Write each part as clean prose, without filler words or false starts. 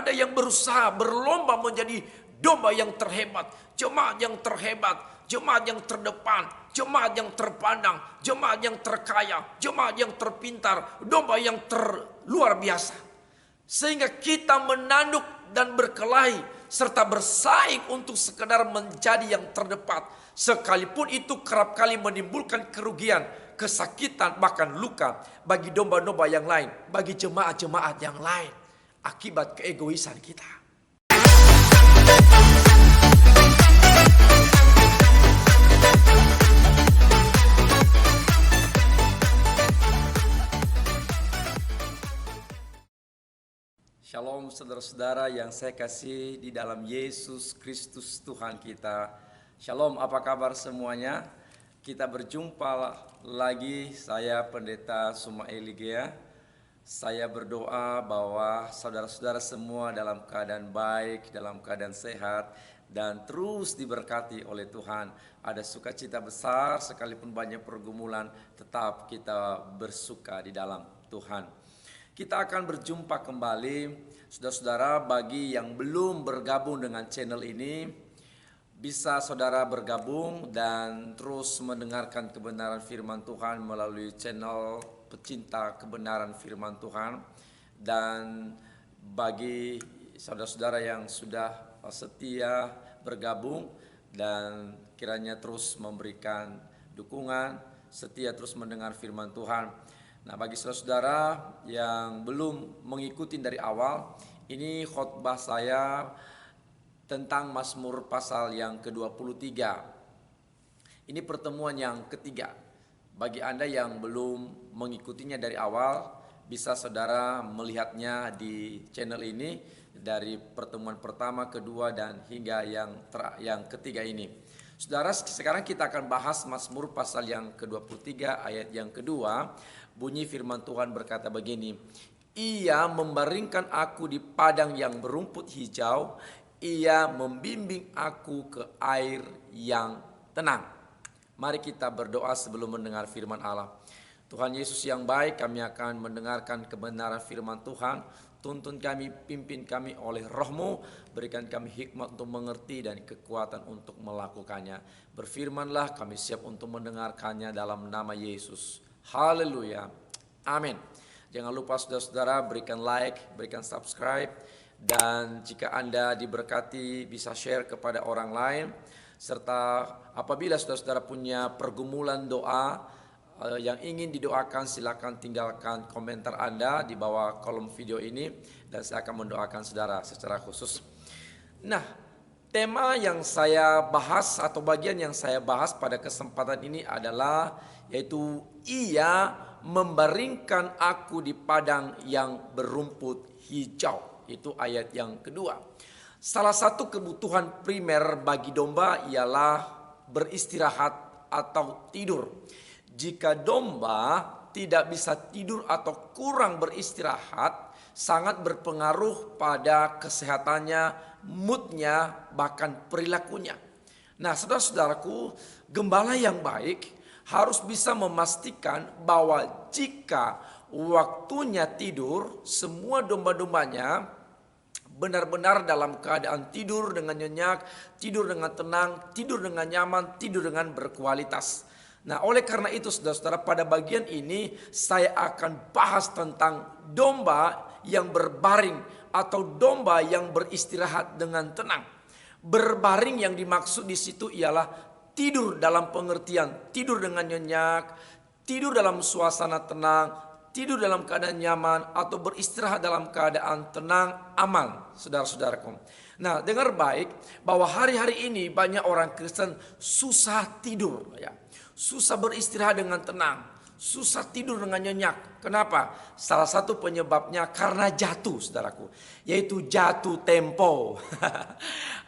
ada yang berusaha berlomba menjadi domba yang terhebat, jemaat yang terhebat, jemaat yang terdepan, jemaat yang terpandang, jemaat yang terkaya, jemaat yang terpintar, domba yang luar biasa. Sehingga kita menanduk dan berkelahi serta bersaing untuk sekedar menjadi yang terdepan. Sekalipun itu kerap kali menimbulkan kerugian, kesakitan, bahkan luka bagi domba-domba yang lain, bagi jemaat-jemaat yang lain, akibat keegoisan kita. Shalom saudara-saudara yang saya kasih di dalam Yesus Kristus Tuhan kita. Shalom, apa kabar semuanya? Kita berjumpa lagi, saya Pendeta Sumail Ligea. Saya berdoa bahwa saudara-saudara semua dalam keadaan baik, dalam keadaan sehat, dan terus diberkati oleh Tuhan. Ada sukacita besar sekalipun banyak pergumulan, tetap kita bersuka di dalam Tuhan. Kita akan berjumpa kembali, saudara-saudara. Bagi yang belum bergabung dengan channel ini, bisa saudara bergabung dan terus mendengarkan kebenaran firman Tuhan melalui channel pecinta kebenaran firman Tuhan. Dan bagi saudara-saudara yang sudah setia bergabung dan kiranya terus memberikan dukungan, setia terus mendengar firman Tuhan. Nah, bagi saudara-saudara yang belum mengikuti dari awal, ini khotbah saya tentang Mazmur pasal yang ke-23. Ini pertemuan yang ketiga. Bagi Anda yang belum mengikutinya dari awal, bisa saudara melihatnya di channel ini dari pertemuan pertama, kedua, dan hingga yang ketiga ini. Saudara, sekarang kita akan bahas Mazmur pasal yang ke-23 ayat yang kedua. Bunyi firman Tuhan berkata begini, Ia membaringkan aku di padang yang berumput hijau, Ia membimbing aku ke air yang tenang. Mari kita berdoa sebelum mendengar firman Allah. Tuhan Yesus yang baik, kami akan mendengarkan kebenaran firman Tuhan. Tuntun kami, pimpin kami oleh Roh-Mu, berikan kami hikmat untuk mengerti dan kekuatan untuk melakukannya. Berfirmanlah, kami siap untuk mendengarkannya dalam nama Yesus. Haleluya, amin. Jangan lupa saudara-saudara berikan like, berikan subscribe, dan jika Anda diberkati bisa share kepada orang lain. Serta apabila saudara-saudara punya pergumulan doa yang ingin didoakan, silakan tinggalkan komentar Anda di bawah kolom video ini dan saya akan mendoakan saudara secara khusus. Nah, tema yang saya bahas atau bagian yang saya bahas pada kesempatan ini adalah yaitu Ia membaringkan aku di padang yang berumput hijau. Itu ayat yang kedua. Salah satu kebutuhan primer bagi domba ialah beristirahat atau tidur. Jika domba tidak bisa tidur atau kurang beristirahat, sangat berpengaruh pada kesehatannya, moodnya, bahkan perilakunya. Nah, saudara-saudaraku, gembala yang baik harus bisa memastikan bahwa jika waktunya tidur, semua domba-dombanya benar-benar dalam keadaan tidur dengan nyenyak, tidur dengan tenang, tidur dengan nyaman, tidur dengan berkualitas. Nah, oleh karena itu saudara-saudara, pada bagian ini saya akan bahas tentang domba yang berbaring atau domba yang beristirahat dengan tenang. Berbaring yang dimaksud di situ ialah tidur dalam pengertian tidur dengan nyenyak, tidur dalam suasana tenang, tidur dalam keadaan nyaman, atau beristirahat dalam keadaan tenang, aman, saudara-saudaraku. Nah, dengar baik bahwa hari-hari ini banyak orang Kristen susah tidur, ya, susah beristirahat dengan tenang, susah tidur dengan nyenyak. Kenapa? Salah satu penyebabnya karena jatuh, saudaraku, yaitu jatuh tempo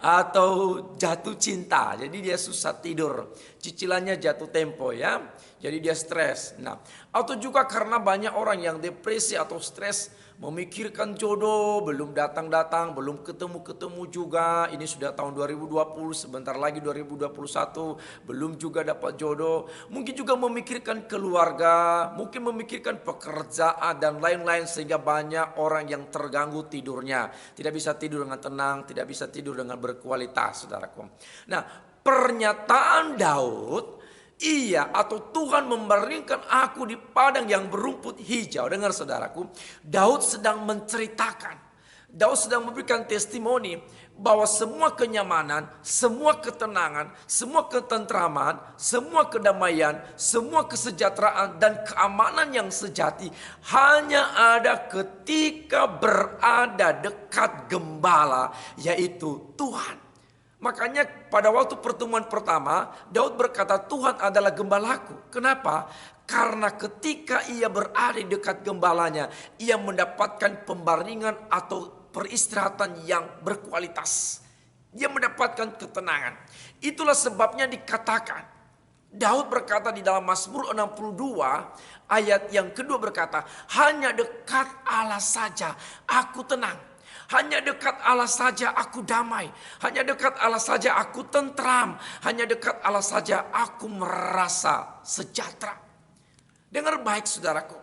atau jatuh cinta. Jadi dia susah tidur, cicilannya jatuh tempo, ya. Jadi dia stres. Nah, atau juga karena banyak orang yang depresi atau stres memikirkan jodoh, belum datang-datang, belum ketemu-ketemu juga. Ini sudah tahun 2020, sebentar lagi 2021, belum juga dapat jodoh. Mungkin juga memikirkan keluarga, mungkin memikirkan pekerjaan dan lain-lain, sehingga banyak orang yang terganggu tidurnya. Tidak bisa tidur dengan tenang, tidak bisa tidur dengan berkualitas, saudaraku. Nah, pernyataan Daud, iya atau Tuhan membaringkan aku di padang yang berumput hijau. Dengar saudaraku, Daud sedang menceritakan, Daud sedang memberikan testimoni bahwa semua kenyamanan, semua ketenangan, semua ketentraman, semua kedamaian, semua kesejahteraan dan keamanan yang sejati hanya ada ketika berada dekat gembala, yaitu Tuhan. Makanya pada waktu pertemuan pertama, Daud berkata, Tuhan adalah gembalaku. Kenapa? Karena ketika ia berada di dekat gembalanya, ia mendapatkan pembaringan atau peristirahatan yang berkualitas. Dia mendapatkan ketenangan. Itulah sebabnya dikatakan, Daud berkata di dalam Mazmur 62 ayat yang kedua berkata, hanya dekat Allah saja aku tenang. Hanya dekat Allah saja aku damai. Hanya dekat Allah saja aku tentram. Hanya dekat Allah saja aku merasa sejahtera. Dengar baik saudaraku.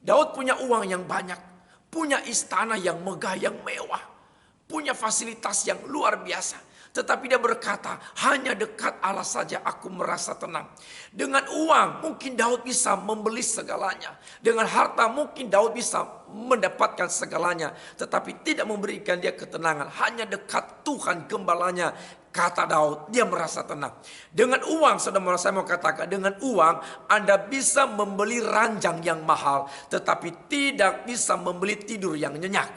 Daud punya uang yang banyak. Punya istana yang megah, yang mewah. Punya fasilitas yang luar biasa. Tetapi dia berkata, hanya dekat Allah saja aku merasa tenang. Dengan uang mungkin Daud bisa membeli segalanya. Dengan harta mungkin Daud bisa mendapatkan segalanya. Tetapi tidak memberikan dia ketenangan. Hanya dekat Tuhan gembalanya. Kata Daud, dia merasa tenang. Dengan uang, saudara saya mau katakan, dengan uang Anda bisa membeli ranjang yang mahal. Tetapi tidak bisa membeli tidur yang nyenyak.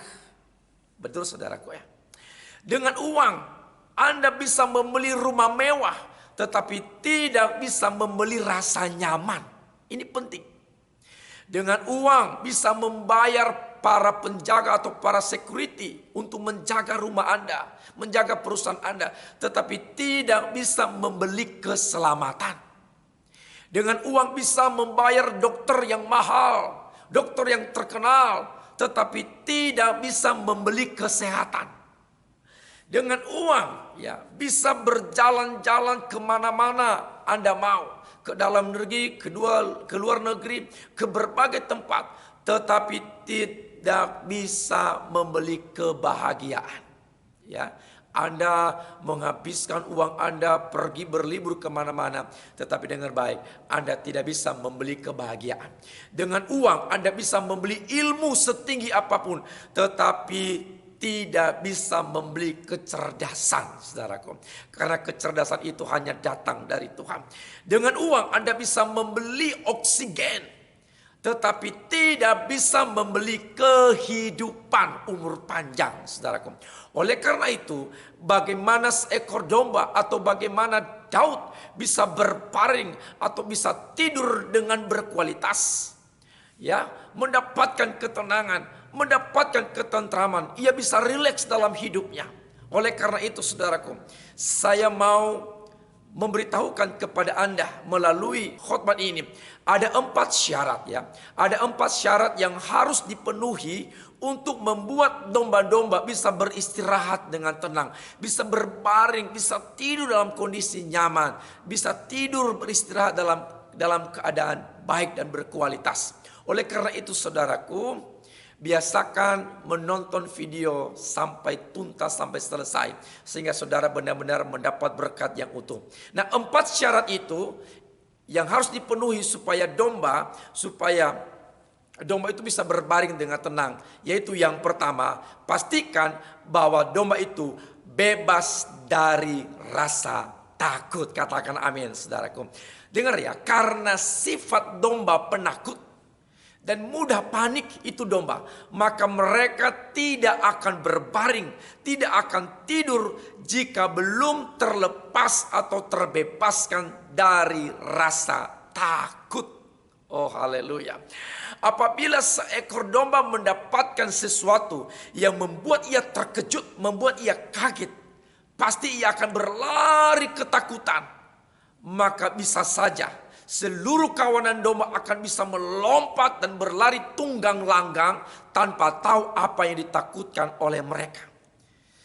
Betul saudaraku ya. Dengan uang Anda bisa membeli rumah mewah, tetapi tidak bisa membeli rasa nyaman. Ini penting. Dengan uang bisa membayar para penjaga atau para security untuk menjaga rumah Anda, menjaga perusahaan Anda, tetapi tidak bisa membeli keselamatan. Dengan uang bisa membayar dokter yang mahal, dokter yang terkenal, tetapi tidak bisa membeli kesehatan. Dengan uang ya bisa berjalan-jalan kemana-mana Anda mau. Ke dalam negeri, ke luar negeri, ke berbagai tempat. Tetapi tidak bisa membeli kebahagiaan. Ya, Anda menghabiskan uang Anda pergi berlibur kemana-mana. Tetapi dengar baik, Anda tidak bisa membeli kebahagiaan. Dengan uang Anda bisa membeli ilmu setinggi apapun. Tetapi tidak bisa membeli kecerdasan, saudaraku. Karena kecerdasan itu hanya datang dari Tuhan. Dengan uang Anda bisa membeli oksigen, tetapi tidak bisa membeli kehidupan umur panjang, saudaraku. Oleh karena itu, bagaimana seekor domba atau bagaimana Daud bisa berbaring atau bisa tidur dengan berkualitas, ya, mendapatkan ketenangan, mendapatkan ketentraman, ia bisa rileks dalam hidupnya. Oleh karena itu saudaraku, saya mau memberitahukan kepada Anda melalui khotbah ini, ada 4 syarat ya. Ada 4 syarat yang harus dipenuhi untuk membuat domba-domba bisa beristirahat dengan tenang, bisa berbaring, bisa tidur dalam kondisi nyaman, bisa tidur beristirahat dalam keadaan baik dan berkualitas. Oleh karena itu saudaraku, biasakan menonton video sampai tuntas, sampai selesai. Sehingga saudara benar-benar mendapat berkat yang utuh. Nah, 4 syarat itu yang harus dipenuhi supaya domba itu bisa berbaring dengan tenang. Yaitu yang pertama, pastikan bahwa domba itu bebas dari rasa takut. Katakan amin saudaraku. Dengar ya, karena sifat domba penakut dan mudah panik itu domba, maka mereka tidak akan berbaring, tidak akan tidur jika belum terlepas atau terbebaskan dari rasa takut. Oh haleluya. Apabila seekor domba mendapatkan sesuatu yang membuat ia terkejut, membuat ia kaget, pasti ia akan berlari ketakutan. Maka bisa saja seluruh kawanan domba akan bisa melompat dan berlari tunggang langgang tanpa tahu apa yang ditakutkan oleh mereka.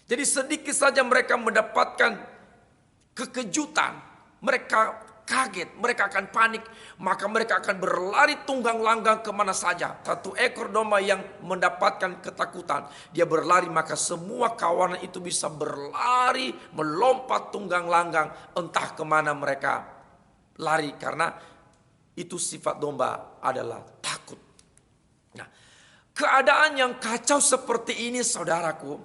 Jadi sedikit saja mereka mendapatkan kekejutan, mereka kaget, mereka akan panik, maka mereka akan berlari tunggang langgang kemana saja. Satu ekor domba yang mendapatkan ketakutan, dia berlari, maka semua kawanan itu bisa berlari, melompat tunggang langgang, entah kemana mereka lari, karena itu sifat domba adalah takut. Nah, keadaan yang kacau seperti ini, saudaraku,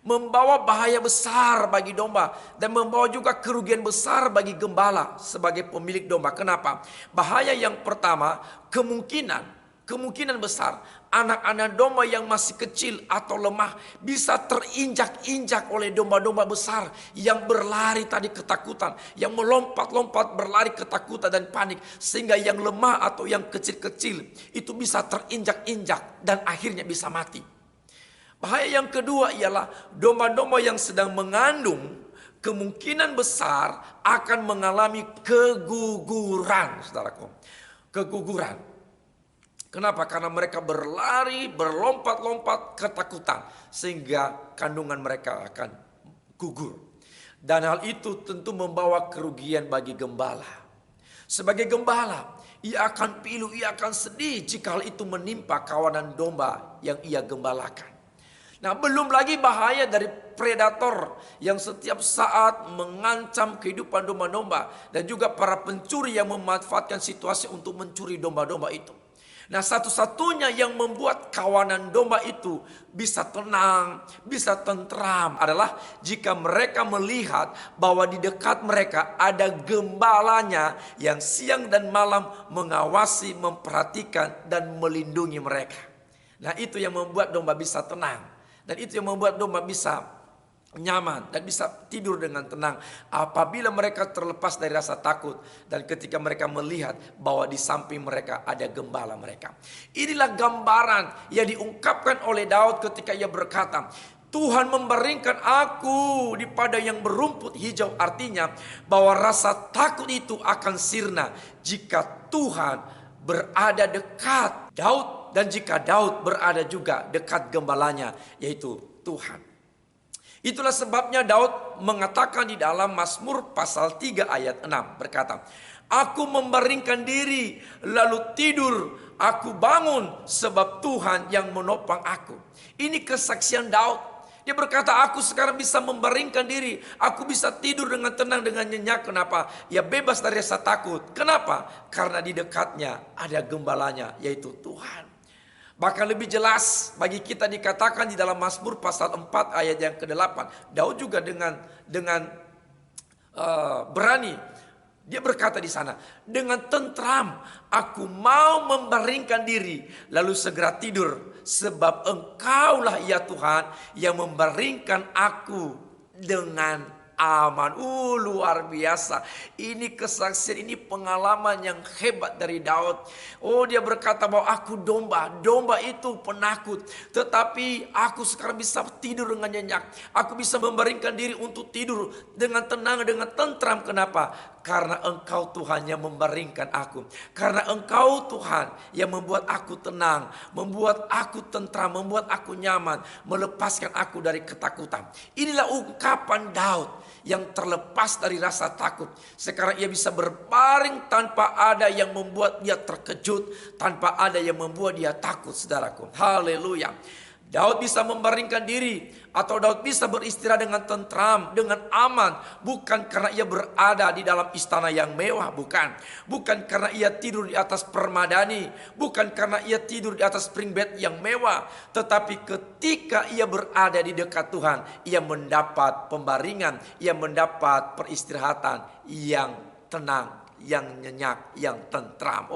membawa bahaya besar bagi domba dan membawa juga kerugian besar bagi gembala sebagai pemilik domba. Kenapa? Bahaya yang pertama, kemungkinan besar anak-anak domba yang masih kecil atau lemah bisa terinjak-injak oleh domba-domba besar yang berlari tadi ketakutan, yang melompat-lompat berlari ketakutan dan panik, sehingga yang lemah atau yang kecil-kecil itu bisa terinjak-injak dan akhirnya bisa mati. Bahaya yang kedua ialah domba-domba yang sedang mengandung kemungkinan besar akan mengalami keguguran, saudaraku. Keguguran. Kenapa? Karena mereka berlari, berlompat-lompat ketakutan, sehingga kandungan mereka akan gugur. Dan hal itu tentu membawa kerugian bagi gembala. Sebagai gembala, ia akan pilu, ia akan sedih jika hal itu menimpa kawanan domba yang ia gembalakan. Nah, belum lagi bahaya dari predator yang setiap saat mengancam kehidupan domba-domba, dan juga para pencuri yang memanfaatkan situasi untuk mencuri domba-domba itu. Nah, satu-satunya yang membuat kawanan domba itu bisa tenang, bisa tentram adalah jika mereka melihat bahwa di dekat mereka ada gembalanya yang siang dan malam mengawasi, memperhatikan, dan melindungi mereka. Nah, itu yang membuat domba bisa tenang. Dan itu yang membuat domba bisa nyaman dan bisa tidur dengan tenang apabila mereka terlepas dari rasa takut, dan ketika mereka melihat bahwa di samping mereka ada gembala mereka. Inilah gambaran yang diungkapkan oleh Daud ketika ia berkata, Tuhan membaringkan aku di padang yang berumput hijau. Artinya bahwa rasa takut itu akan sirna jika Tuhan berada dekat Daud, dan jika Daud berada juga dekat gembalanya, yaitu Tuhan. Itulah sebabnya Daud mengatakan di dalam Mazmur pasal 3 ayat 6 berkata, aku membaringkan diri lalu tidur, aku bangun sebab Tuhan yang menopang aku. Ini kesaksian Daud. Dia berkata, aku sekarang bisa membaringkan diri, aku bisa tidur dengan tenang, dengan nyenyak. Kenapa? Ia bebas dari rasa takut. Kenapa? Karena di dekatnya ada gembalanya, yaitu Tuhan. Bahkan lebih jelas bagi kita dikatakan di dalam Mazmur pasal 4 ayat yang ke-8. Daud juga dengan berani, dia berkata di sana, dengan tentram aku mau membaringkan diri lalu segera tidur, sebab Engkaulah ya Tuhan yang membaringkan aku dengan aman. Luar biasa. Ini kesaksian, ini pengalaman yang hebat dari Daud. Dia berkata bahwa aku domba itu penakut, tetapi aku sekarang bisa tidur dengan nyenyak. Aku bisa membaringkan diri untuk tidur dengan tenang, dengan tentram. Kenapa? Karena Engkau Tuhan yang membaringkan aku. Karena Engkau Tuhan yang membuat aku tenang, membuat aku tentram, membuat aku nyaman, melepaskan aku dari ketakutan. Inilah ungkapan Daud yang terlepas dari rasa takut. Sekarang ia bisa berbaring tanpa ada yang membuat dia terkejut, tanpa ada yang membuat dia takut, saudaraku. Haleluya. Daud bisa membaringkan diri, atau Daud bisa beristirahat dengan tentram, dengan aman, bukan karena ia berada di dalam istana yang mewah, bukan karena ia tidur di atas permadani, bukan karena ia tidur di atas spring bed yang mewah, tetapi ketika ia berada di dekat Tuhan, ia mendapat pembaringan, ia mendapat peristirahatan yang tenang, yang nyenyak, yang tentram.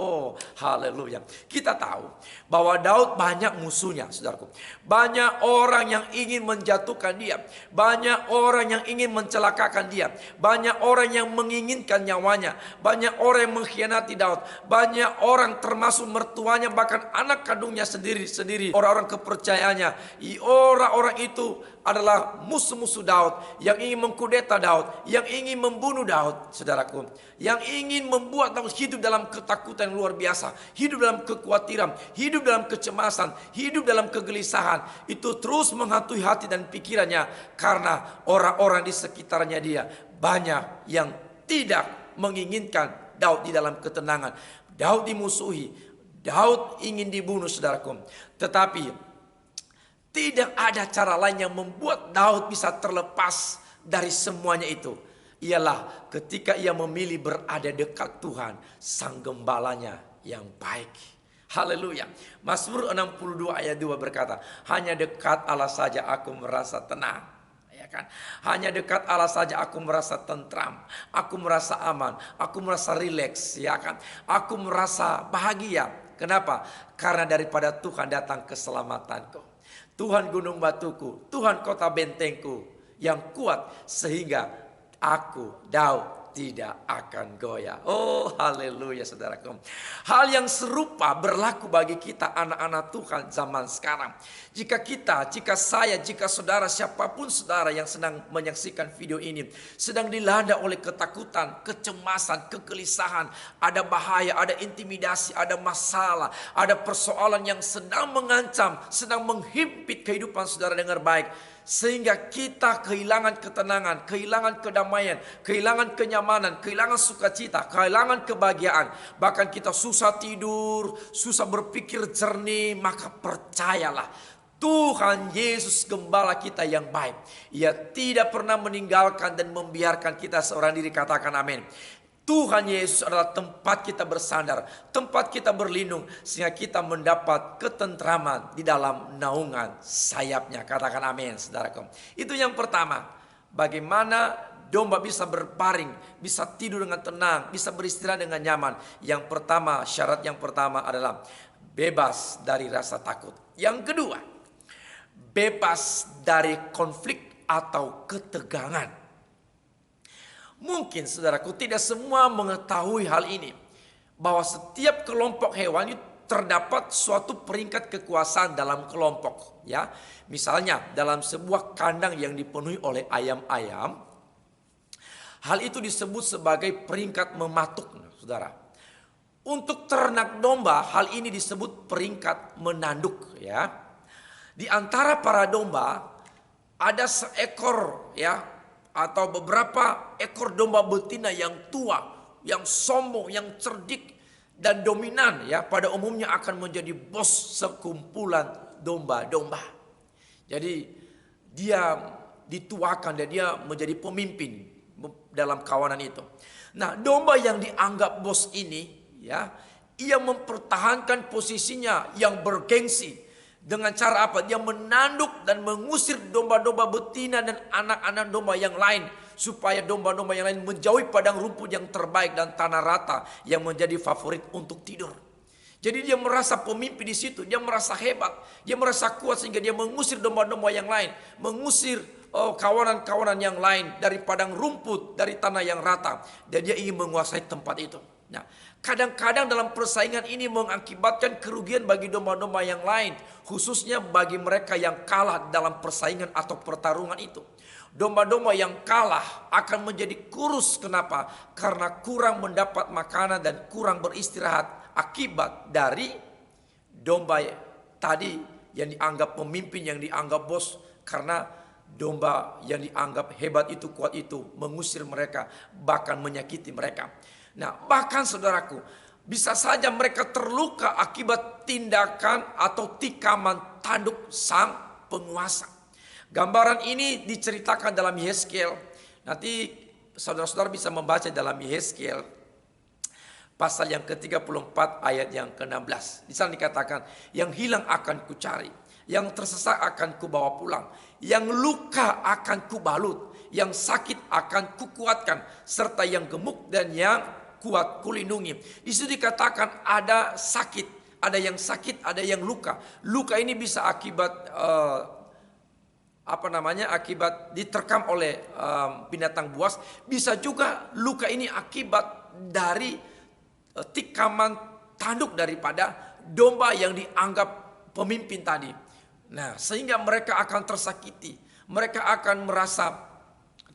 Haleluya. Kita tahu bahwa Daud banyak musuhnya, saudaraku. Banyak orang yang ingin menjatuhkan dia, banyak orang yang ingin mencelakakan dia, banyak orang yang menginginkan nyawanya, banyak orang yang mengkhianati Daud, banyak orang termasuk mertuanya, bahkan anak kandungnya sendiri, orang-orang kepercayaannya. Orang-orang itu adalah musuh-musuh Daud, yang ingin mengkudeta Daud, yang ingin membunuh Daud, saudaraku, yang ingin membuat Daud hidup dalam ketakutan yang luar biasa, hidup dalam kekhawatiran, hidup dalam kecemasan, hidup dalam kegelisahan. Itu terus menghantui hati dan pikirannya karena orang-orang di sekitarnya dia banyak yang tidak menginginkan Daud di dalam ketenangan. Daud dimusuhi, Daud ingin dibunuh, saudaraku. Tetapi tidak ada cara lain yang membuat Daud bisa terlepas dari semuanya itu. Ialah ketika ia memilih berada dekat Tuhan, sang gembalanya yang baik. Haleluya. Mazmur 62 ayat 2 berkata, hanya dekat Allah saja aku merasa tenang. Ya kan? Hanya dekat Allah saja aku merasa tentram, aku merasa aman, aku merasa rileks, ya kan? Aku merasa bahagia. Kenapa? Karena daripada Tuhan datang keselamatanku. Tuhan gunung batuku, Tuhan kota bentengku yang kuat sehingga aku, Daud, tidak akan goyah. Oh haleluya, saudaraku. Hal yang serupa berlaku bagi kita anak-anak Tuhan zaman sekarang. Jika saya, jika saudara, siapapun saudara yang sedang menyaksikan video ini sedang dilanda oleh ketakutan, kecemasan, kegelisahan, ada bahaya, ada intimidasi, ada masalah, ada persoalan yang sedang mengancam, sedang menghimpit kehidupan saudara, dengar baik. Sehingga kita kehilangan ketenangan, kehilangan kedamaian, kehilangan kenyamanan, kehilangan sukacita, kehilangan kebahagiaan. Bahkan kita susah tidur, susah berpikir jernih. Maka percayalah, Tuhan Yesus gembala kita yang baik. Ia tidak pernah meninggalkan dan membiarkan kita seorang diri, katakan amin. Tuhan Yesus adalah tempat kita bersandar, tempat kita berlindung, sehingga kita mendapat ketentraman di dalam naungan sayapnya. Katakan amin, saudaraku. Itu yang pertama. Bagaimana domba bisa berbaring, bisa tidur dengan tenang, bisa beristirahat dengan nyaman. Yang pertama, syarat yang pertama adalah bebas dari rasa takut. Yang kedua, bebas dari konflik atau ketegangan. Mungkin saudaraku tidak semua mengetahui hal ini, bahwa setiap kelompok hewan itu terdapat suatu peringkat kekuasaan dalam kelompok, ya. Misalnya dalam sebuah kandang yang dipenuhi oleh ayam-ayam, hal itu disebut sebagai peringkat mematuk, saudara. Untuk ternak domba, hal ini disebut peringkat menanduk, ya. Di antara para domba ada seekor, ya, atau beberapa ekor domba betina yang tua, yang sombong, yang cerdik dan dominan, ya, pada umumnya akan menjadi bos sekumpulan domba-domba. Jadi dia dituakan dan dia menjadi pemimpin dalam kawanan itu. Nah, domba yang dianggap bos ini, ya, ia mempertahankan posisinya yang bergengsi. Dengan cara apa? Dia menanduk dan mengusir domba-domba betina dan anak-anak domba yang lain, supaya domba-domba yang lain menjauhi padang rumput yang terbaik dan tanah rata yang menjadi favorit untuk tidur. Jadi dia merasa pemimpin di situ, dia merasa hebat, dia merasa kuat sehingga dia mengusir domba-domba yang lain, mengusir kawanan-kawanan yang lain dari padang rumput, dari tanah yang rata, dan dia ingin menguasai tempat itu. Nah, kadang-kadang dalam persaingan ini mengakibatkan kerugian bagi domba-domba yang lain, khususnya bagi mereka yang kalah dalam persaingan atau pertarungan itu. Domba-domba yang kalah akan menjadi kurus. Kenapa? Karena kurang mendapat makanan dan kurang beristirahat akibat dari domba tadi yang dianggap pemimpin, yang dianggap bos. Karena domba yang dianggap hebat itu, kuat itu, mengusir mereka, bahkan menyakiti mereka. Nah, bahkan saudaraku, bisa saja mereka terluka akibat tindakan atau tikaman tanduk sang penguasa. Gambaran ini diceritakan dalam Yehezkiel. Nanti saudara-saudara bisa membaca dalam Yehezkiel pasal yang ke-34 ayat yang ke-16. Di sana dikatakan, yang hilang akan kucari, yang tersesat akan kubawa pulang, yang luka akan kubalut, yang sakit akan kukuatkan, serta yang gemuk dan yang kuat kulindungi. Di situ dikatakan ada sakit, ada yang sakit, ada yang luka. Luka ini bisa akibat akibat diterkam oleh binatang buas. Bisa juga luka ini akibat dari tikaman tanduk daripada domba yang dianggap pemimpin tadi. Nah, sehingga mereka akan tersakiti, mereka akan merasa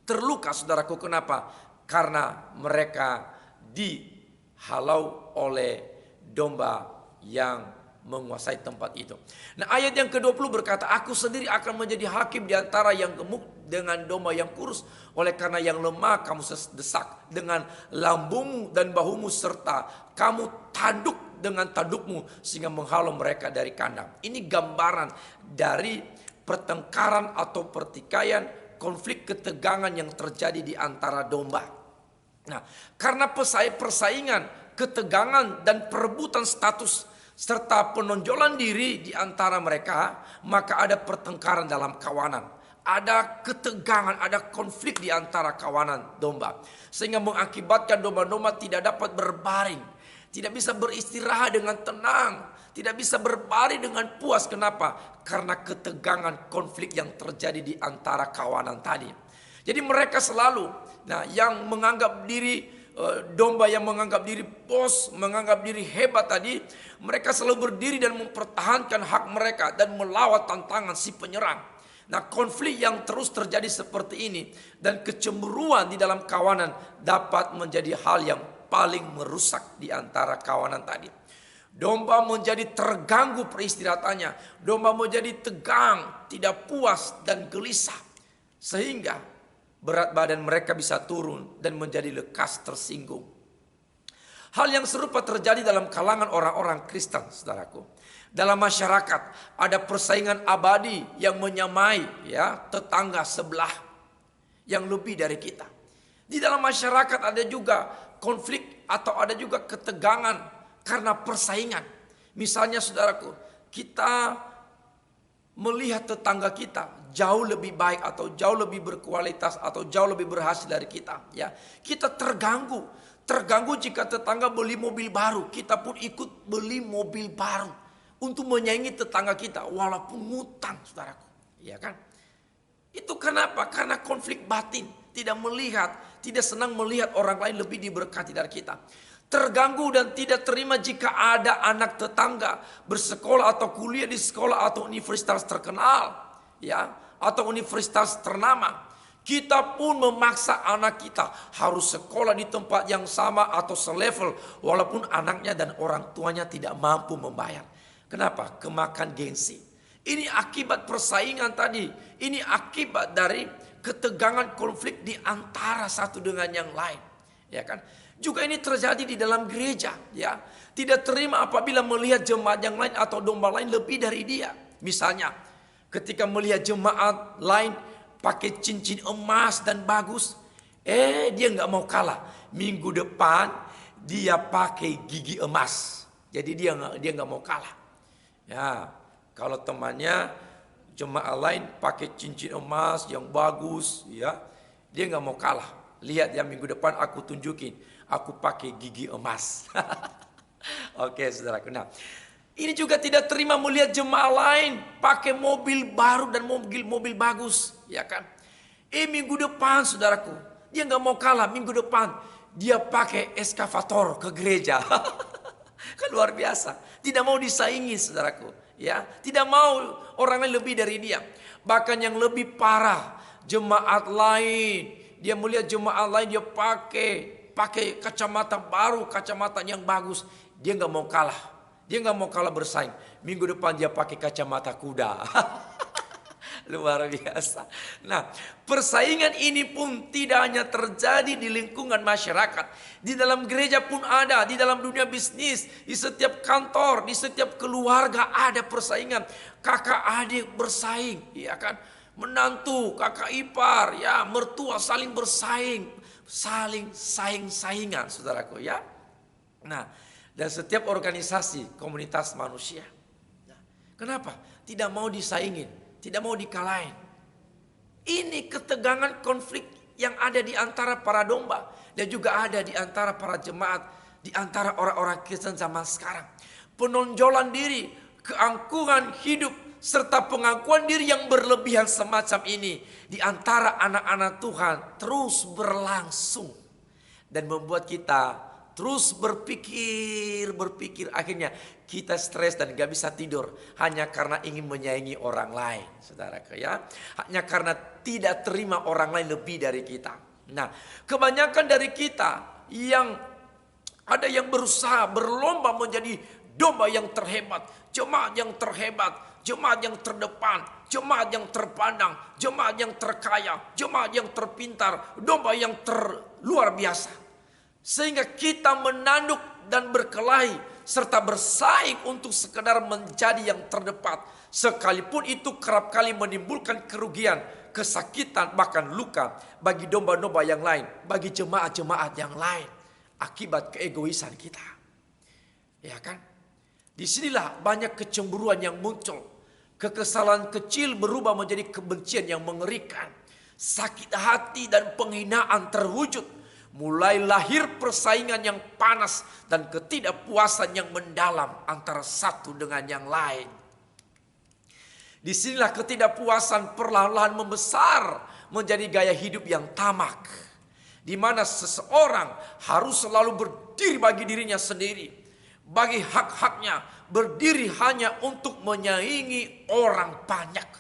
terluka, saudaraku. Kenapa? Karena mereka dihalau oleh domba yang menguasai tempat itu. Nah, ayat yang ke-20 berkata, aku sendiri akan menjadi hakim di antara yang gemuk dengan domba yang kurus. Oleh karena yang lemah kamu desak dengan lambungmu dan bahumu, serta kamu tanduk dengan tandukmu sehingga menghalau mereka dari kandang. Ini gambaran dari pertengkaran atau pertikaian, konflik ketegangan yang terjadi di antara domba. Nah, karena persaingan, ketegangan dan perebutan status serta penonjolan diri di antara mereka, maka ada pertengkaran dalam kawanan. Ada ketegangan, ada konflik di antara kawanan domba. Sehingga mengakibatkan domba-domba tidak dapat berbaring, tidak bisa beristirahat dengan tenang, tidak bisa berbaring dengan puas. Kenapa? Karena ketegangan konflik yang terjadi di antara kawanan tadi. Jadi mereka selalu, yang menganggap diri domba, yang menganggap diri bos, menganggap diri hebat tadi, mereka selalu berdiri dan mempertahankan hak mereka dan melawan tantangan si penyerang. Nah, konflik yang terus terjadi seperti ini dan kecemburuan di dalam kawanan dapat menjadi hal yang paling merusak di antara kawanan tadi. Domba menjadi terganggu peristirahatannya, domba menjadi tegang, tidak puas dan gelisah, sehingga berat badan mereka bisa turun dan menjadi lekas tersinggung. Hal yang serupa terjadi dalam kalangan orang-orang Kristen, saudaraku. Dalam masyarakat ada persaingan abadi yang menyamai tetangga sebelah yang lebih dari kita. Di dalam masyarakat ada juga konflik atau ada juga ketegangan karena persaingan. Misalnya, saudaraku, kita melihat tetangga kita jauh lebih baik atau jauh lebih berkualitas atau jauh lebih berhasil dari kita, kita terganggu jika tetangga beli mobil baru, kita pun ikut beli mobil baru untuk menyaingi tetangga kita walaupun ngutang, saudaraku, kan? Itu kenapa? Karena konflik batin, tidak senang melihat orang lain lebih diberkati dari kita. Terganggu dan tidak terima jika ada anak tetangga bersekolah atau kuliah di sekolah atau universitas terkenal, atau universitas ternama. Kita pun memaksa anak kita harus sekolah di tempat yang sama atau selevel, walaupun anaknya dan orang tuanya tidak mampu membayar. Kenapa? Kemakan gengsi. Ini akibat persaingan tadi. Ini akibat dari ketegangan konflik di antara satu dengan yang lain, kan? Juga ini terjadi di dalam gereja, Tidak terima apabila melihat jemaat yang lain atau domba lain lebih dari dia. Misalnya, ketika melihat jemaat lain pakai cincin emas dan bagus, dia nggak mau kalah. Minggu depan dia pakai gigi emas. Jadi dia nggak mau kalah. Kalau temannya jemaat lain pakai cincin emas yang bagus, dia nggak mau kalah. Lihat minggu depan aku tunjukin, aku pakai gigi emas. Oke, saudaraku. Nah, ini juga tidak terima melihat jemaat lain pakai mobil baru dan mobil bagus, kan? Minggu depan, saudaraku, dia nggak mau kalah. Minggu depan dia pakai eskavator ke gereja. Kan luar biasa. Tidak mau disaingi, saudaraku, Tidak mau orang lain lebih dari dia. Bahkan yang lebih parah, jemaat lain, dia melihat jemaat lain dia pakai kacamata baru, kacamata yang bagus. Dia nggak mau kalah. Dia nggak mau kalah bersaing. Minggu depan dia pakai kacamata kuda. Luar biasa. Nah, persaingan ini pun tidak hanya terjadi di lingkungan masyarakat. Di dalam gereja pun ada, di dalam dunia bisnis, di setiap kantor, di setiap keluarga ada persaingan. Kakak adik bersaing, kan? Menantu, kakak ipar, mertua saling bersaing, saling saingan, saudaraku, Nah, dan setiap organisasi, komunitas manusia. Nah, kenapa? Tidak mau disaingin, tidak mau dikalahin. Ini ketegangan konflik yang ada di antara para domba dan juga ada di antara para jemaat, di antara orang-orang Kristen zaman sekarang. Penonjolan diri, keangkuhan hidup, serta pengakuan diri yang berlebihan semacam ini di antara anak-anak Tuhan terus berlangsung dan membuat kita terus berpikir, akhirnya kita stres dan gak bisa tidur hanya karena ingin menyayangi orang lain, saudaraku ya. Hanya karena tidak terima orang lain lebih dari kita. Nah, kebanyakan dari kita yang ada yang berusaha berlomba menjadi domba yang terhebat, jemaat yang terhebat, jemaat yang terdepan, jemaat yang terpandang, jemaat yang terkaya, jemaat yang terpintar, domba yang luar biasa. Sehingga kita menanduk dan berkelahi serta bersaing untuk sekedar menjadi yang terdepan. Sekalipun itu kerap kali menimbulkan kerugian, kesakitan, bahkan luka bagi domba-domba yang lain, bagi jemaat-jemaat yang lain. Akibat keegoisan kita. Ya kan? Disinilah banyak kecemburuan yang muncul. Kekesalan kecil berubah menjadi kebencian yang mengerikan. Sakit hati dan penghinaan terwujud. Mulai lahir persaingan yang panas dan ketidakpuasan yang mendalam antara satu dengan yang lain. Disinilah ketidakpuasan perlahan-lahan membesar menjadi gaya hidup yang tamak, di mana seseorang harus selalu berdiri bagi dirinya sendiri, bagi hak-haknya, berdiri hanya untuk menyaingi orang banyak,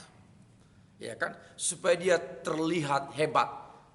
ya kan, supaya dia terlihat hebat,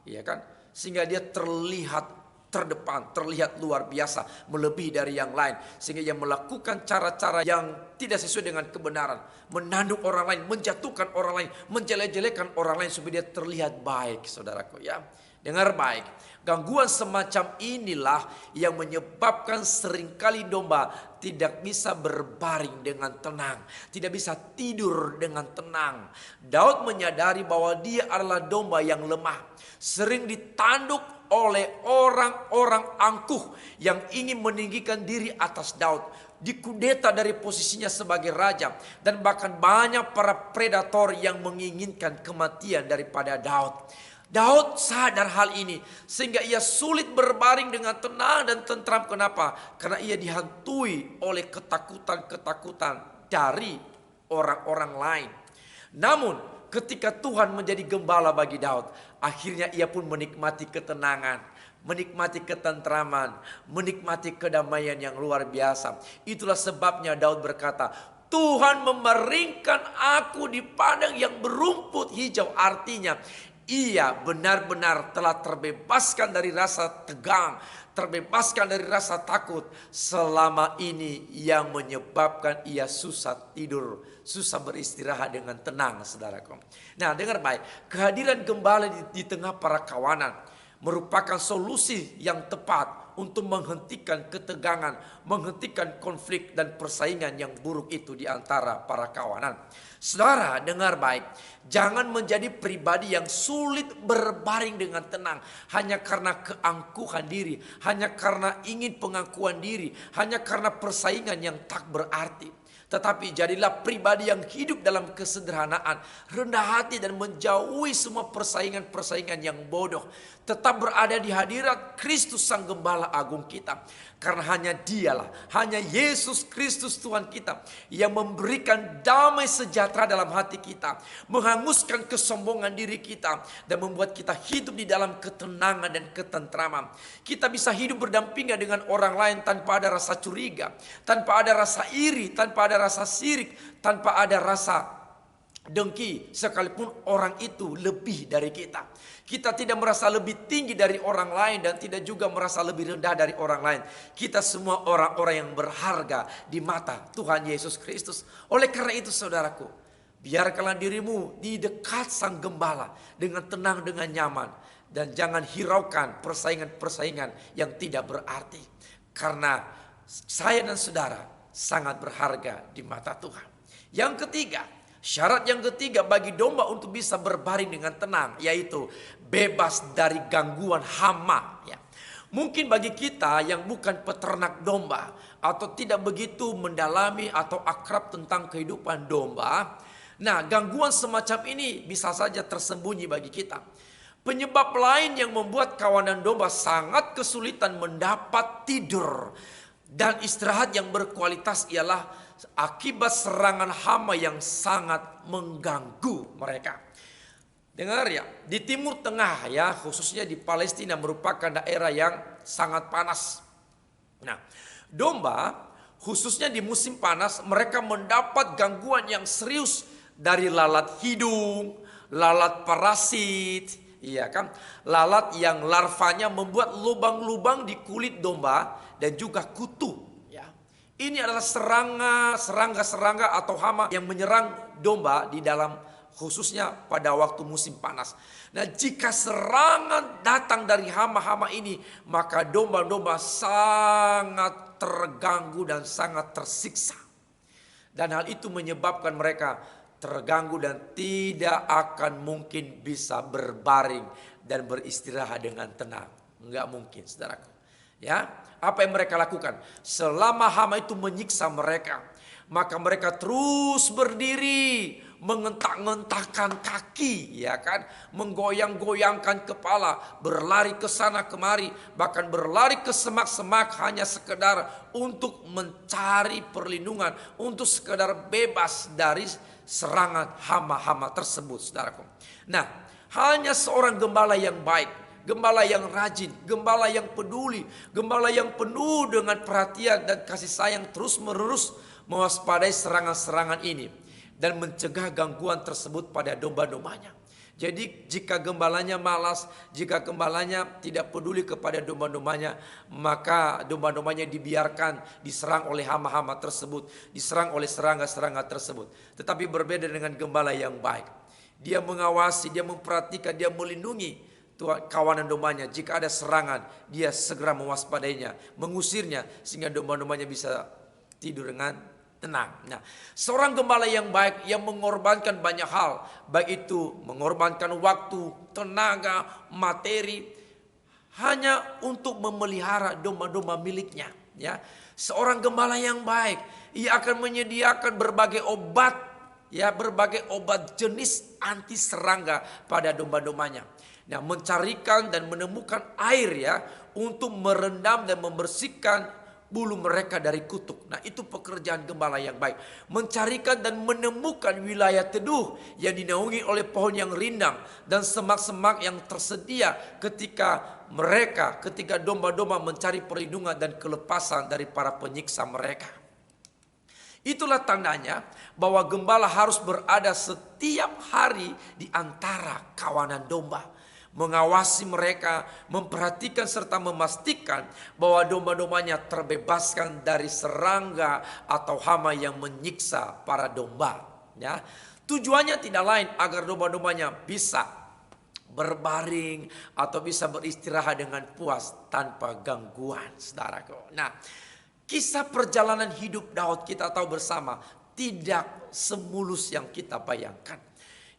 ya kan, sehingga dia terlihat terdepan, terlihat luar biasa, melebihi dari yang lain, sehingga dia melakukan cara-cara yang tidak sesuai dengan kebenaran, menanduk orang lain, menjatuhkan orang lain, menjelek-jelekan orang lain supaya dia terlihat baik, saudaraku ya. Dengar baik, gangguan semacam inilah yang menyebabkan seringkali domba tidak bisa berbaring dengan tenang, tidak bisa tidur dengan tenang. Daud menyadari bahwa dia adalah domba yang lemah, sering ditanduk oleh orang-orang angkuh yang ingin meninggikan diri atas Daud, dikudeta dari posisinya sebagai raja, dan bahkan banyak para predator yang menginginkan kematian daripada Daud. Daud sadar hal ini sehingga ia sulit berbaring dengan tenang dan tentram. Kenapa? Karena ia dihantui oleh ketakutan-ketakutan dari orang-orang lain. Namun ketika Tuhan menjadi gembala bagi Daud, akhirnya ia pun menikmati ketenangan, menikmati ketentraman, menikmati kedamaian yang luar biasa. Itulah sebabnya Daud berkata, Tuhan memeringkan aku di padang yang berumput hijau. Artinya ia benar-benar telah terbebaskan dari rasa tegang, terbebaskan dari rasa takut selama ini yang menyebabkan ia susah tidur, susah beristirahat dengan tenang, saudaraku. Nah, dengar baik, kehadiran gembala di tengah para kawanan merupakan solusi yang tepat untuk menghentikan ketegangan, menghentikan konflik dan persaingan yang buruk itu di antara para kawanan. Saudara, dengar baik, jangan menjadi pribadi yang sulit berbaring dengan tenang hanya karena keangkuhan diri, hanya karena ingin pengakuan diri, hanya karena persaingan yang tak berarti. Tetapi jadilah pribadi yang hidup dalam kesederhanaan, rendah hati dan menjauhi semua persaingan-persaingan yang bodoh. Tetap berada di hadirat Kristus Sang Gembala Agung kita. Karena hanya Dialah, hanya Yesus Kristus Tuhan kita yang memberikan damai sejahtera dalam hati kita, menghanguskan kesombongan diri kita dan membuat kita hidup di dalam ketenangan dan ketentraman. Kita bisa hidup berdampingan dengan orang lain tanpa ada rasa curiga, tanpa ada rasa iri, tanpa ada rasa sirik, tanpa ada rasa dengki, sekalipun orang itu lebih dari kita. Kita tidak merasa lebih tinggi dari orang lain dan tidak juga merasa lebih rendah dari orang lain. Kita semua orang-orang yang berharga di mata Tuhan Yesus Kristus. Oleh karena itu, saudaraku, biarkanlah dirimu di dekat Sang Gembala dengan tenang, dengan nyaman, dan jangan hiraukan persaingan-persaingan yang tidak berarti. Karena saya dan saudara sangat berharga di mata Tuhan. Yang ketiga, syarat yang ketiga bagi domba untuk bisa berbaring dengan tenang, yaitu bebas dari gangguan hama. Ya. Mungkin bagi kita yang bukan peternak domba atau tidak begitu mendalami atau akrab tentang kehidupan domba, nah gangguan semacam ini bisa saja tersembunyi bagi kita. Penyebab lain yang membuat kawanan domba sangat kesulitan mendapat tidur dan istirahat yang berkualitas ialah akibat serangan hama yang sangat mengganggu mereka. Dengar ya, di Timur Tengah ya, khususnya di Palestina merupakan daerah yang sangat panas. Nah, domba khususnya di musim panas mereka mendapat gangguan yang serius dari lalat hidung, lalat parasit, iya kan? Lalat yang larvanya membuat lubang-lubang di kulit domba dan juga kutu, ya. Ini adalah serangga atau hama yang menyerang domba di dalam khususnya pada waktu musim panas. Nah, jika serangan datang dari hama-hama ini, maka domba-domba sangat terganggu dan sangat tersiksa. Dan hal itu menyebabkan mereka terganggu dan tidak akan mungkin bisa berbaring dan beristirahat dengan tenang. Enggak mungkin, saudaraku. Ya, apa yang mereka lakukan? Selama hama itu menyiksa mereka, maka mereka terus berdiri, mengentak-ngentakkan kaki, ya kan, menggoyang-goyangkan kepala, berlari ke sana kemari, bahkan berlari ke semak-semak hanya sekedar untuk mencari perlindungan, untuk sekedar bebas dari serangan hama-hama tersebut, saudaraku. Nah, hanya seorang gembala yang baik, gembala yang rajin, gembala yang peduli, gembala yang penuh dengan perhatian dan kasih sayang terus-menerus mewaspadai serangan-serangan ini dan mencegah gangguan tersebut pada domba-dombanya. Jadi jika gembalanya malas, jika gembalanya tidak peduli kepada domba-dombanya, maka domba-dombanya dibiarkan diserang oleh hama-hama tersebut, diserang oleh serangga-serangga tersebut. Tetapi berbeda dengan gembala yang baik. Dia mengawasi, dia memperhatikan, dia melindungi kawanan dombanya. Jika ada serangan, dia segera mewaspadainya, mengusirnya sehingga domba-dombanya bisa tidur dengan tenang. Nah, seorang gembala yang baik yang mengorbankan banyak hal, baik itu mengorbankan waktu, tenaga, materi, hanya untuk memelihara domba-domba miliknya. Ya, seorang gembala yang baik, ia akan menyediakan berbagai obat, ya, berbagai obat jenis anti serangga pada domba-dombanya. Nah, mencarikan dan menemukan air, ya, untuk merendam dan membersihkan bulu mereka dari kutuk. Nah, itu pekerjaan gembala yang baik. Mencarikan dan menemukan wilayah teduh yang dinaungi oleh pohon yang rindang dan semak-semak yang tersedia ketika domba-domba mencari perlindungan dan kelepasan dari para penyiksa mereka. Itulah tandanya bahwa gembala harus berada setiap hari di antara kawanan domba, mengawasi mereka, memperhatikan serta memastikan bahwa domba-dombanya terbebaskan dari serangga atau hama yang menyiksa para domba. Ya, tujuannya tidak lain agar domba-dombanya bisa berbaring atau bisa beristirahat dengan puas tanpa gangguan, saudaraku. Nah, kisah perjalanan hidup Daud kita tahu bersama tidak semulus yang kita bayangkan.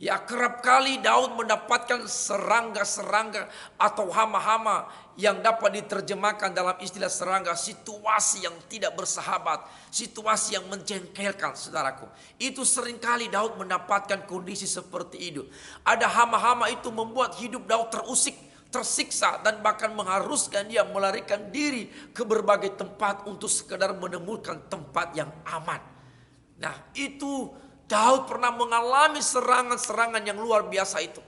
Ya, kerap kali Daud mendapatkan serangga-serangga atau hama-hama yang dapat diterjemahkan dalam istilah serangga, situasi yang tidak bersahabat, situasi yang menjengkelkan, saudaraku. Itu seringkali Daud mendapatkan kondisi seperti itu. Ada hama-hama itu membuat hidup Daud terusik, tersiksa, dan bahkan mengharuskan dia melarikan diri ke berbagai tempat untuk sekedar menemukan tempat yang aman. Nah, itu Daud pernah mengalami serangan-serangan yang luar biasa itu.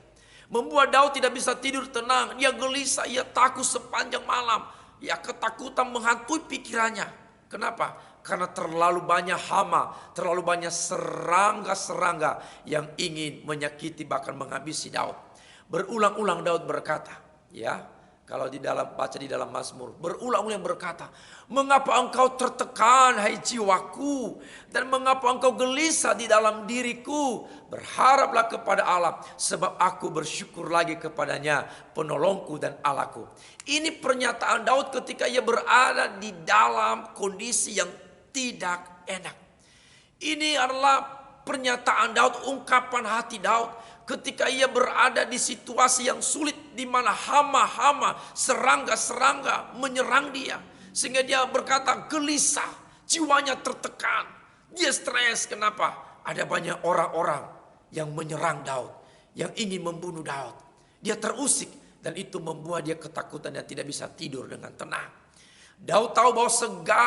Membuat Daud tidak bisa tidur tenang. Dia gelisah, ia takut sepanjang malam. Ya, ketakutan menghantui pikirannya. Kenapa? Karena terlalu banyak hama, terlalu banyak serangga-serangga yang ingin menyakiti bahkan menghabisi Daud. Berulang-ulang Daud berkata, ya, kalau baca di dalam Mazmur, berulang-ulang berkata, mengapa engkau tertekan hai jiwaku, dan mengapa engkau gelisah di dalam diriku? Berharaplah kepada Allah, sebab aku bersyukur lagi kepadanya, penolongku dan Allahku. Ini pernyataan Daud ketika ia berada di dalam kondisi yang tidak enak. Ini adalah pernyataan Daud, ungkapan hati Daud ketika ia berada di situasi yang sulit, di mana hama-hama, serangga-serangga menyerang dia, sehingga dia berkata gelisah, jiwanya tertekan, dia stres. Kenapa? Ada banyak orang-orang yang menyerang Daud, yang ingin membunuh Daud. Dia terusik dan itu membuat dia ketakutan dan tidak bisa tidur dengan tenang. Daud tahu bahwa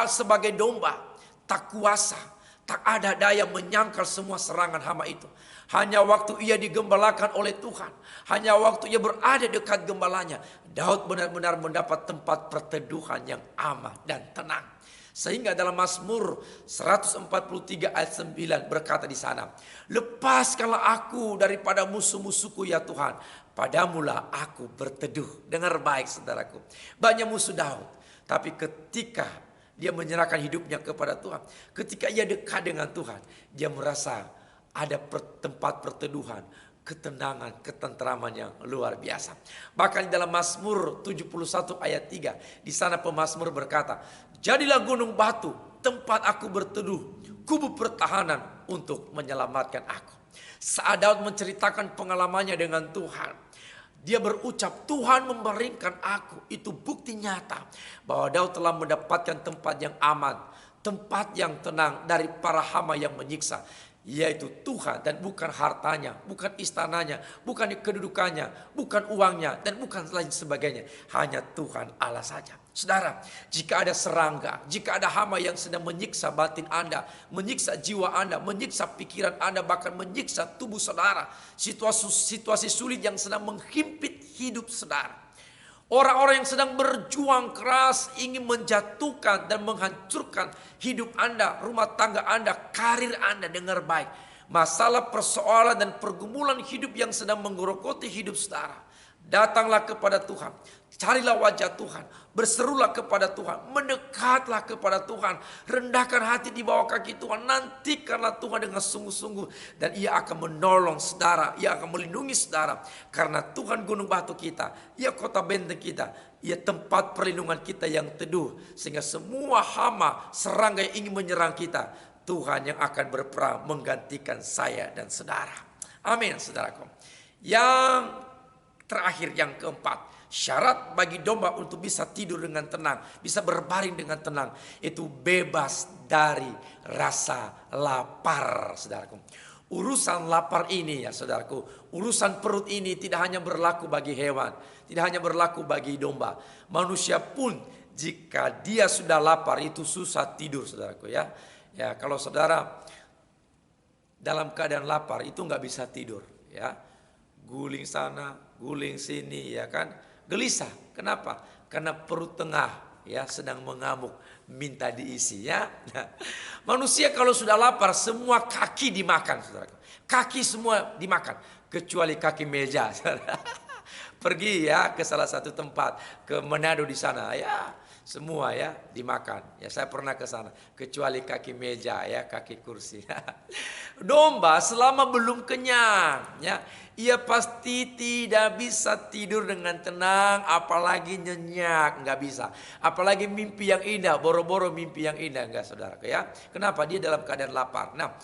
sebagai domba tak kuasa, tak ada daya menyangkal semua serangan hama itu. Hanya waktu ia digembalakan oleh Tuhan, hanya waktu ia berada dekat gembalanya, Daud benar-benar mendapat tempat perteduhan yang aman dan tenang. Sehingga dalam Mazmur 143 ayat 9 berkata di sana, lepaskanlah aku daripada musuh-musuhku ya Tuhan, padamulah aku berteduh. Dengar baik saudaraku, banyak musuh Daud, tapi ketika dia menyerahkan hidupnya kepada Tuhan, ketika ia dekat dengan Tuhan, dia merasa ada tempat perteduhan, ketenangan, ketentraman yang luar biasa. Bahkan dalam Mazmur 71 ayat 3, di sana pemazmur berkata, jadilah gunung batu tempat aku berteduh, kubu pertahanan untuk menyelamatkan aku. Saat Daud menceritakan pengalamannya dengan Tuhan, dia berucap, Tuhan membaringkan aku. Itu bukti nyata bahwa Daud telah mendapatkan tempat yang aman, tempat yang tenang dari para hama yang menyiksa, yaitu Tuhan, dan bukan hartanya, bukan istananya, bukan kedudukannya, bukan uangnya, dan bukan lain sebagainya. Hanya Tuhan Allah saja. Saudara, jika ada serangga, jika ada hama yang sedang menyiksa batin Anda, menyiksa jiwa Anda, menyiksa pikiran Anda, bahkan menyiksa tubuh saudara, situasi sulit yang sedang menghimpit hidup saudara, orang-orang yang sedang berjuang keras ingin menjatuhkan dan menghancurkan hidup Anda, rumah tangga Anda, karir Anda, dengar baik. Masalah, persoalan, dan pergumulan hidup yang sedang menggerogoti hidup saudara, datanglah kepada Tuhan. Carilah wajah Tuhan, berserulah kepada Tuhan, mendekatlah kepada Tuhan, rendahkan hati di bawah kaki Tuhan, nantikanlah Tuhan dengan sungguh-sungguh, dan Ia akan menolong saudara, Ia akan melindungi saudara, karena Tuhan gunung batu kita, Ia kota benteng kita, Ia tempat perlindungan kita yang teduh, sehingga semua hama, serangga yang ingin menyerang kita, Tuhan yang akan berperang menggantikan saya dan saudara. Amin, saudaraku. Yang terakhir, yang keempat, syarat bagi domba untuk bisa tidur dengan tenang, bisa berbaring dengan tenang, itu bebas dari rasa lapar, saudaraku. Urusan lapar ini ya saudaraku, urusan perut ini tidak hanya berlaku bagi hewan, tidak hanya berlaku bagi domba. Manusia pun jika dia sudah lapar itu susah tidur, saudaraku ya. Ya, kalau saudara dalam keadaan lapar itu nggak bisa tidur ya. Guling sana, guling sini ya kan. Gelisah. Kenapa? Karena perut tengah ya sedang mengamuk, minta diisi ya. Nah, manusia kalau sudah lapar semua kaki dimakan, saudara. Kaki semua dimakan kecuali kaki meja. Pergi ya ke salah satu tempat, ke Manado di sana ya, semua ya dimakan. Ya saya pernah ke sana, kecuali kaki meja ya, kaki kursi. Domba selama belum kenyang ya, ia pasti tidak bisa tidur dengan tenang, apalagi nyenyak, nggak bisa. Apalagi mimpi yang indah, boro-boro mimpi yang indah, enggak saudaraku ya. Kenapa? Dia dalam keadaan lapar. Nah,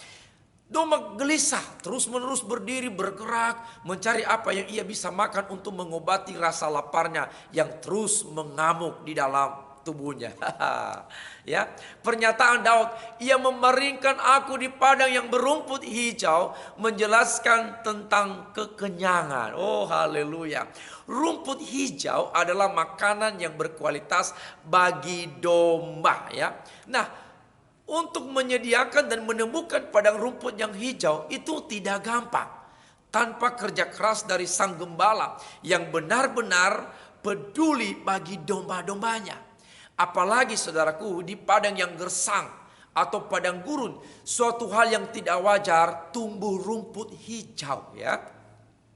domba gelisah, terus-menerus berdiri, bergerak, mencari apa yang ia bisa makan untuk mengobati rasa laparnya yang terus mengamuk di dalam tubuhnya. Ya, pernyataan Daud, ia memeringkan aku di padang yang berumput hijau, menjelaskan tentang kekenyangan. Oh haleluya. Rumput hijau adalah makanan yang berkualitas bagi domba ya. Nah, untuk menyediakan dan menemukan padang rumput yang hijau itu tidak gampang. Tanpa kerja keras dari sang gembala yang benar-benar peduli bagi domba-dombanya. Apalagi saudaraku di padang yang gersang atau padang gurun, suatu hal yang tidak wajar tumbuh rumput hijau ya.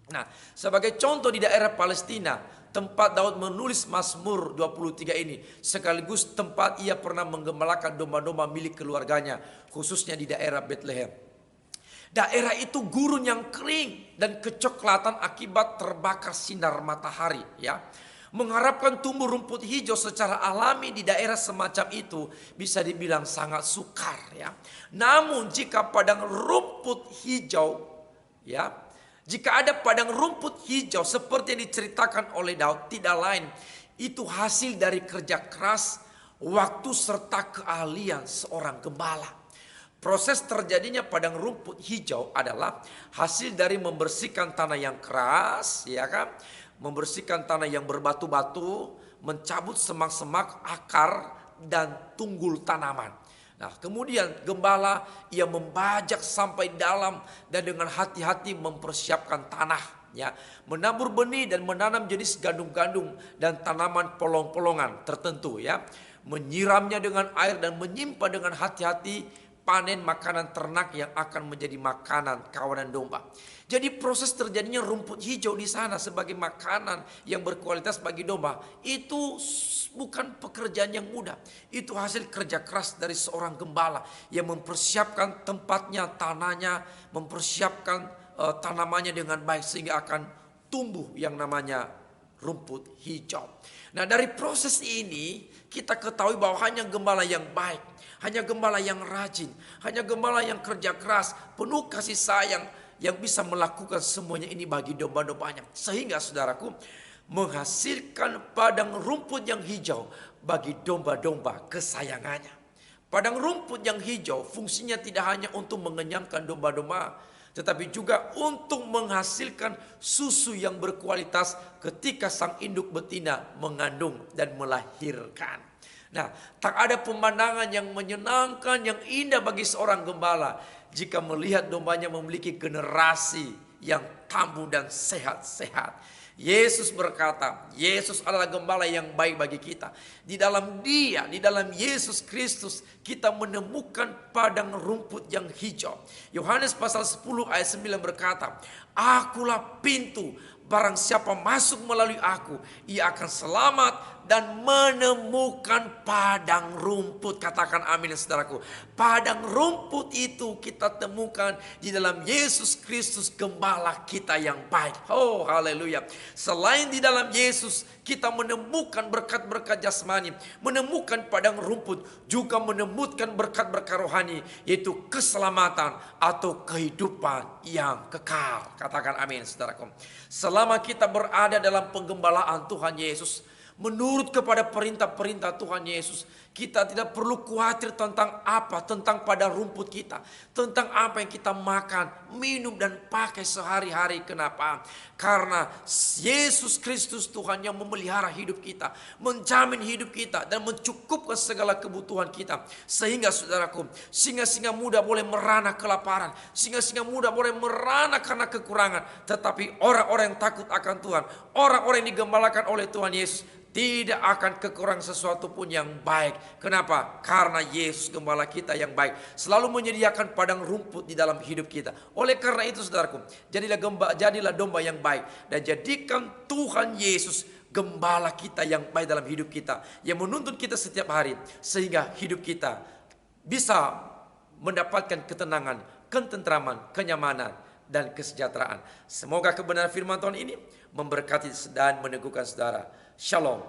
Nah, sebagai contoh di daerah Palestina, tempat Daud menulis Mazmur 23 ini, sekaligus tempat ia pernah menggembalakan domba-domba milik keluarganya, khususnya di daerah Bethlehem. Daerah itu gurun yang kering dan kecoklatan akibat terbakar sinar matahari ya. Mengharapkan tumbuh rumput hijau secara alami di daerah semacam itu bisa dibilang sangat sukar ya. Namun jika padang rumput hijau ya, jika ada padang rumput hijau seperti yang diceritakan oleh Daud, tidak lain itu hasil dari kerja keras, waktu serta keahlian seorang gembala. Proses terjadinya padang rumput hijau adalah hasil dari membersihkan tanah yang keras ya kan, membersihkan tanah yang berbatu-batu, mencabut semak-semak, akar dan tunggul tanaman. Nah, kemudian gembala ia membajak sampai dalam dan dengan hati-hati mempersiapkan tanah, ya, menabur benih dan menanam jenis gandum-gandum dan tanaman polong-polongan tertentu, ya, menyiramnya dengan air dan menyimpan dengan hati-hati panen makanan ternak yang akan menjadi makanan kawanan domba. Jadi proses terjadinya rumput hijau di sana sebagai makanan yang berkualitas bagi domba itu bukan pekerjaan yang mudah. Itu hasil kerja keras dari seorang gembala yang mempersiapkan tempatnya, tanahnya, mempersiapkan tanamannya dengan baik sehingga akan tumbuh yang namanya rumput hijau. Nah, dari proses ini kita ketahui bahwa hanya gembala yang baik, hanya gembala yang rajin, hanya gembala yang kerja keras, penuh kasih sayang yang bisa melakukan semuanya ini bagi domba-dombanya. Sehingga saudaraku, menghasilkan padang rumput yang hijau bagi domba-domba kesayangannya. Padang rumput yang hijau fungsinya tidak hanya untuk mengenyangkan domba-domba, tetapi juga untuk menghasilkan susu yang berkualitas ketika sang induk betina mengandung dan melahirkan. Nah, tak ada pemandangan yang menyenangkan, yang indah bagi seorang gembala jika melihat dombanya memiliki generasi yang tumbuh dan sehat-sehat. Yesus berkata, Yesus adalah gembala yang baik bagi kita. Di dalam Dia, di dalam Yesus Kristus, kita menemukan padang rumput yang hijau. Yohanes pasal 10 ayat 9 berkata, Akulah pintu, barang siapa masuk melalui aku, ia akan selamat dan menemukan padang rumput. Katakan amin, saudaraku. Padang rumput itu kita temukan di dalam Yesus Kristus, gembala kita yang baik. Oh, haleluya. Selain di dalam Yesus, kita menemukan berkat-berkat jasmani, menemukan padang rumput, juga menemukan berkat-berkat rohani, yaitu keselamatan atau kehidupan yang kekal. Katakan amin, saudaraku. Selama kita berada dalam penggembalaan Tuhan Yesus, menurut kepada perintah-perintah Tuhan Yesus, kita tidak perlu khawatir tentang apa, tentang padang rumput kita, tentang apa yang kita makan, minum dan pakai sehari-hari. Kenapa? Karena Yesus Kristus Tuhan yang memelihara hidup kita, menjamin hidup kita dan mencukupkan segala kebutuhan kita. Sehingga saudaraku, singa-singa muda boleh merana kelaparan, singa-singa muda boleh merana karena kekurangan, tetapi orang-orang yang takut akan Tuhan, orang-orang yang digembalakan oleh Tuhan Yesus, tidak akan kekurangan sesuatu pun yang baik. Kenapa? Karena Yesus gembala kita yang baik selalu menyediakan padang rumput di dalam hidup kita. Oleh karena itu saudaraku, jadilah domba yang baik dan jadikan Tuhan Yesus gembala kita yang baik dalam hidup kita, yang menuntun kita setiap hari sehingga hidup kita bisa mendapatkan ketenangan, ketentraman, kenyamanan dan kesejahteraan. Semoga kebenaran firman Tuhan ini memberkati dan meneguhkan saudara. Shalom.